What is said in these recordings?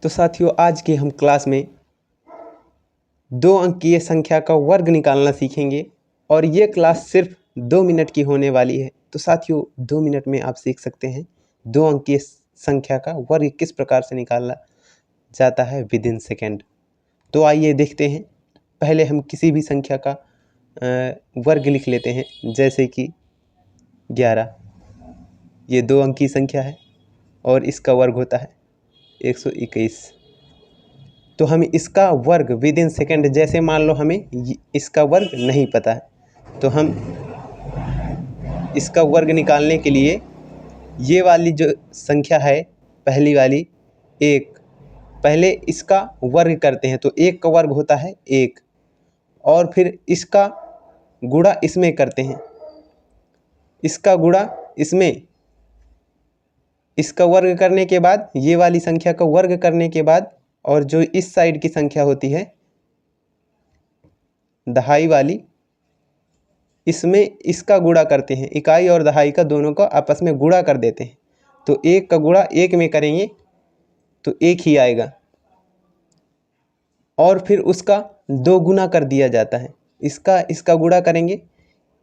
तो साथियों, आज के हम क्लास में 2 अंकीय संख्या का वर्ग निकालना सीखेंगे और ये क्लास सिर्फ 2 मिनट की होने वाली है। तो साथियों, 2 मिनट में आप सीख सकते हैं 2 अंकीय संख्या का वर्ग किस प्रकार से निकाला जाता है विद इन सेकेंड। तो आइए देखते हैं। पहले हम किसी भी संख्या का वर्ग लिख लेते हैं, जैसे कि 11। ये 2 अंकीय संख्या है और इसका वर्ग होता है 121। तो हम इसका वर्ग विद इन सेकेंड, जैसे मान लो हमें इसका वर्ग नहीं पता है, तो हम इसका वर्ग निकालने के लिए ये वाली जो संख्या है, पहली वाली 1, पहले इसका वर्ग करते हैं। तो 1 का वर्ग होता है 1 और फिर इसका गुणा इसमें करते हैं, इसका गुणा इसमें, इसका वर्ग करने के बाद ये वाली संख्या का वर्ग करने के बाद, और जो इस साइड की संख्या होती है दहाई वाली, इसमें इसका गुणा करते हैं। इकाई और दहाई का दोनों का आपस में गुणा कर देते हैं। तो 1 का गुणा 1 में करेंगे तो 1 ही आएगा और फिर उसका 2 गुना कर दिया जाता है। इसका गुणा करेंगे,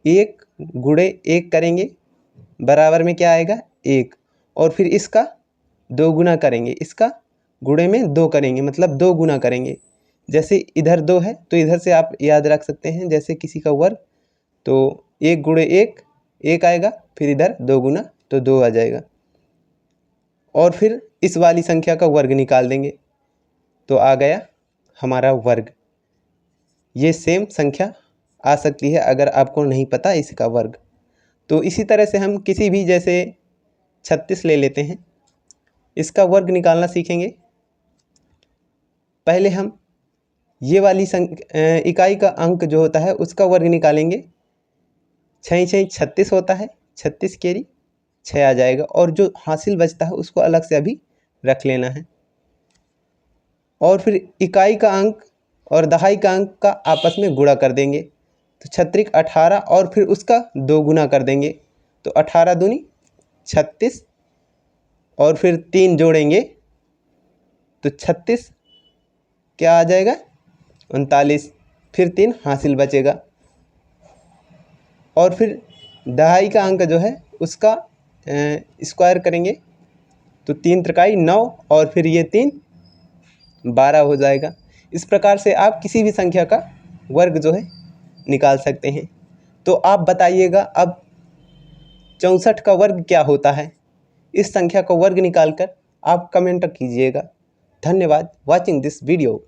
1 गुणे 1 करेंगे, बराबर में क्या आएगा 1, और फिर इसका 2 गुना करेंगे, इसका गुणे में 2 करेंगे, मतलब 2 गुना करेंगे। जैसे इधर 2 है तो इधर से आप याद रख सकते हैं, जैसे किसी का वर्ग, तो 1 गुणे 1 1 आएगा, फिर इधर 2 गुना तो 2 आ जाएगा, और फिर इस वाली संख्या का वर्ग निकाल देंगे तो आ गया हमारा वर्ग। ये सेम संख्या आ सकती है अगर आपको नहीं पता इसका वर्ग। तो इसी तरह से हम किसी भी, जैसे 36 ले लेते हैं, इसका वर्ग निकालना सीखेंगे। पहले हम ये वाली इकाई का अंक जो होता है उसका वर्ग निकालेंगे। 6 6 36 होता है, 36 केरी 6 आ जाएगा, और जो हासिल बचता है उसको अलग से अभी रख लेना है। और फिर इकाई का अंक और दहाई का अंक का आपस में गुणा कर देंगे, तो 36 18, और फिर उसका 2 गुना कर देंगे, तो 18 दूनी 36, और फिर 3 जोड़ेंगे तो 36 क्या आ जाएगा 39, फिर 3 हासिल बचेगा। और फिर दहाई का अंक जो है उसका स्क्वायर करेंगे, तो 3 त्रिकाई 9, और फिर ये 3 12 हो जाएगा। इस प्रकार से आप किसी भी संख्या का वर्ग जो है निकाल सकते हैं। तो आप बताइएगा अब 64 का वर्ग क्या होता है। इस संख्या का वर्ग निकालकर आप कमेंट कीजिएगा। धन्यवाद वॉचिंग दिस वीडियो।